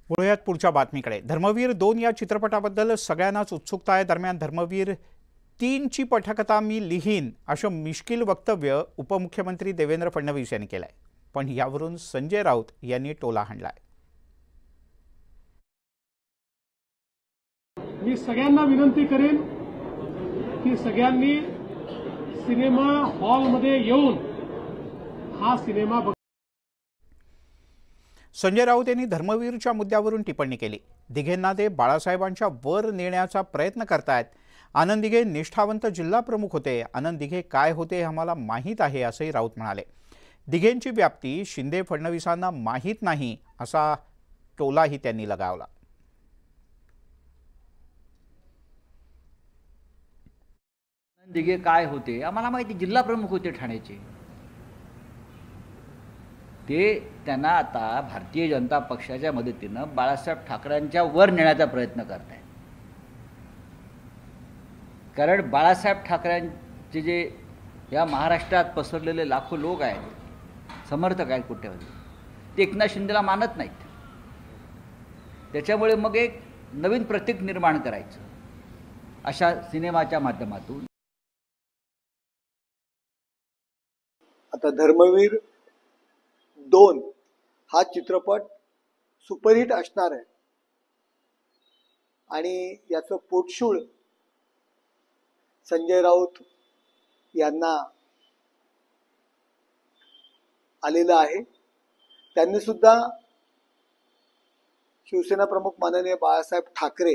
वळूयात पुढच्या बातमीकडे। धर्मवीर 2 या चित्रपटाबद्दल सगळ्यांनाच उत्सुकता आहे। दरम्यान धर्मवीर 3 ची पटकथा मी लिहीन असं मिश्किल वक्तव्य उपमुख्यमंत्री देवेंद्र फडणवीस यांनी केलंय। पण यावरून संजय राऊत यांनी टोला हाणलाय। मी सगळ्यांना विनंती करेन की सगळ्यांनी सिनेमा हॉलमध्ये येऊन हा सिनेमा संजय राऊत यांनी धर्मवीरच्या मुद्द्यावरून टिप्पणी केली। दिघेंना ते बाळासाहेबांच्या वर नेण्याचा प्रयत्न करतायत। आनंद दिघे निष्ठावंत जिल्हा प्रमुख होते। आनंद दिघे काय होते हे आम्हाला माहीत आहे असंही राऊत म्हणाले। दिघेंची व्याप्ती शिंदे फडणवीसांना माहीत नाही असा टोलाही त्यांनी लगावला। आनंद दिघे काय होते आम्हाला माहिती, जिल्हा प्रमुख होते ठाण्याचे। ते त्यांना आता भारतीय जनता पक्षाच्या मदतीनं बाळासाहेब ठाकरेंच्या वर नेण्याचा प्रयत्न करत आहेत। कारण बाळासाहेब ठाकरेंचे जे या महाराष्ट्रात पसरलेले लाखो लोक आहेत, समर्थक आहेत कोट्यवधी, ते एकनाथ शिंदेला मानत नाहीत। त्याच्यामुळे मग एक नवीन प्रतीक निर्माण करायचं अशा सिनेमाच्या माध्यमातून। आता धर्मवीर 2 हा चित्रपट सुपरहिट असणार आहे आणि याचं पोटशूळ संजय राऊत यांना आलेलं आहे। त्यांनी सुद्धा शिवसेना प्रमुख माननीय बाळासाहेब ठाकरे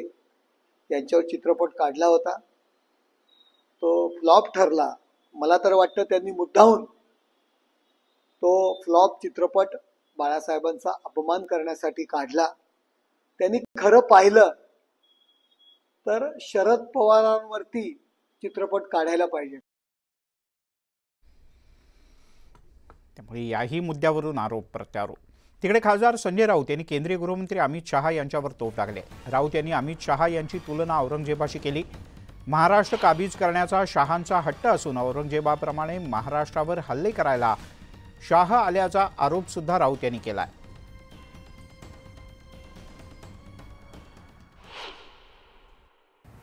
यांच्यावर चित्रपट काढला होता, तो फ्लॉप ठरला। मला तर वाटतं त्यांनी मुद्दामून तो फ्लॉप चित्रपट बाळासाहेबांचा अपमान करण्यासाठी काढला। त्यांनी खरं पाहिलं तर शरद पवारांवरती चित्रपट काढायला पाहिजे। त्यामुळे याही मुद्द्यावरून आरोप प्रत्यारोप। तिकडे खासदार संजय राऊत यांनी केंद्रीय गृहमंत्री अमित शहा यांच्यावर तोफ डागले। राऊत यांनी अमित शहा यांची तुलना औरंगजेबाशी केली। महाराष्ट्र काबीज करण्याचा शहांचा हट्ट असून औरंगजेबाप्रमाणे महाराष्ट्रावर हल्ले करायला शाह आल्याचा आरोप सुद्धा राऊत यांनी केलाय।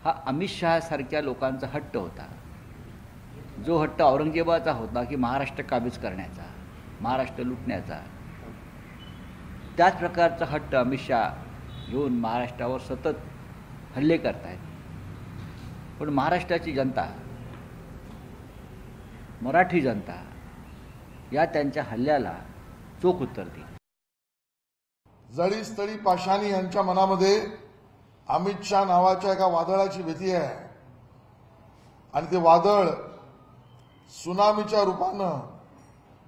हा अमित शहा सारख्या लोकांचा हट्ट होता, जो हट्ट औरंगजेबाचा होता की महाराष्ट्र काबीज करण्याचा, महाराष्ट्र लुटण्याचा। त्याच प्रकारचा हट्ट अमित शहा घेऊन महाराष्ट्रावर सतत हल्ले करतायत। पण महाराष्ट्राची जनता, मराठी जनता या त्यांच्या हल्ल्याला चोख उत्तर देईल। जळीस्थळी पाषाणी यांच्या मनामध्ये अमित शहा नावाच्या एका वादळाची भीती आहे आणि ते वादळ सुनामीच्या रूपानं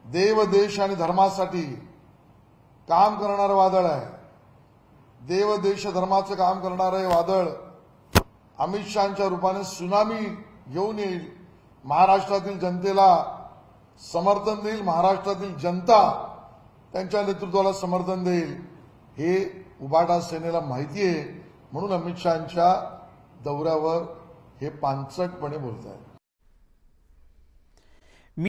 देव, देश आणि धर्मासाठी काम करणारं वादळ आहे। देव, देश, धर्माचं काम करणारं हे वादळ अमित शहाच्या रूपाने सुनामी घेऊन येईल। महाराष्ट्रातील जनतेला समर्थन देईल, महाराष्ट्रातील जनता त्यांच्या नेतृत्वाला समर्थन देईल हे उबाटा सेनेला माहिती आहे। म्हणून अमित शहांच्या दौऱ्यावर हे पांचटपणे बोलत आहेत।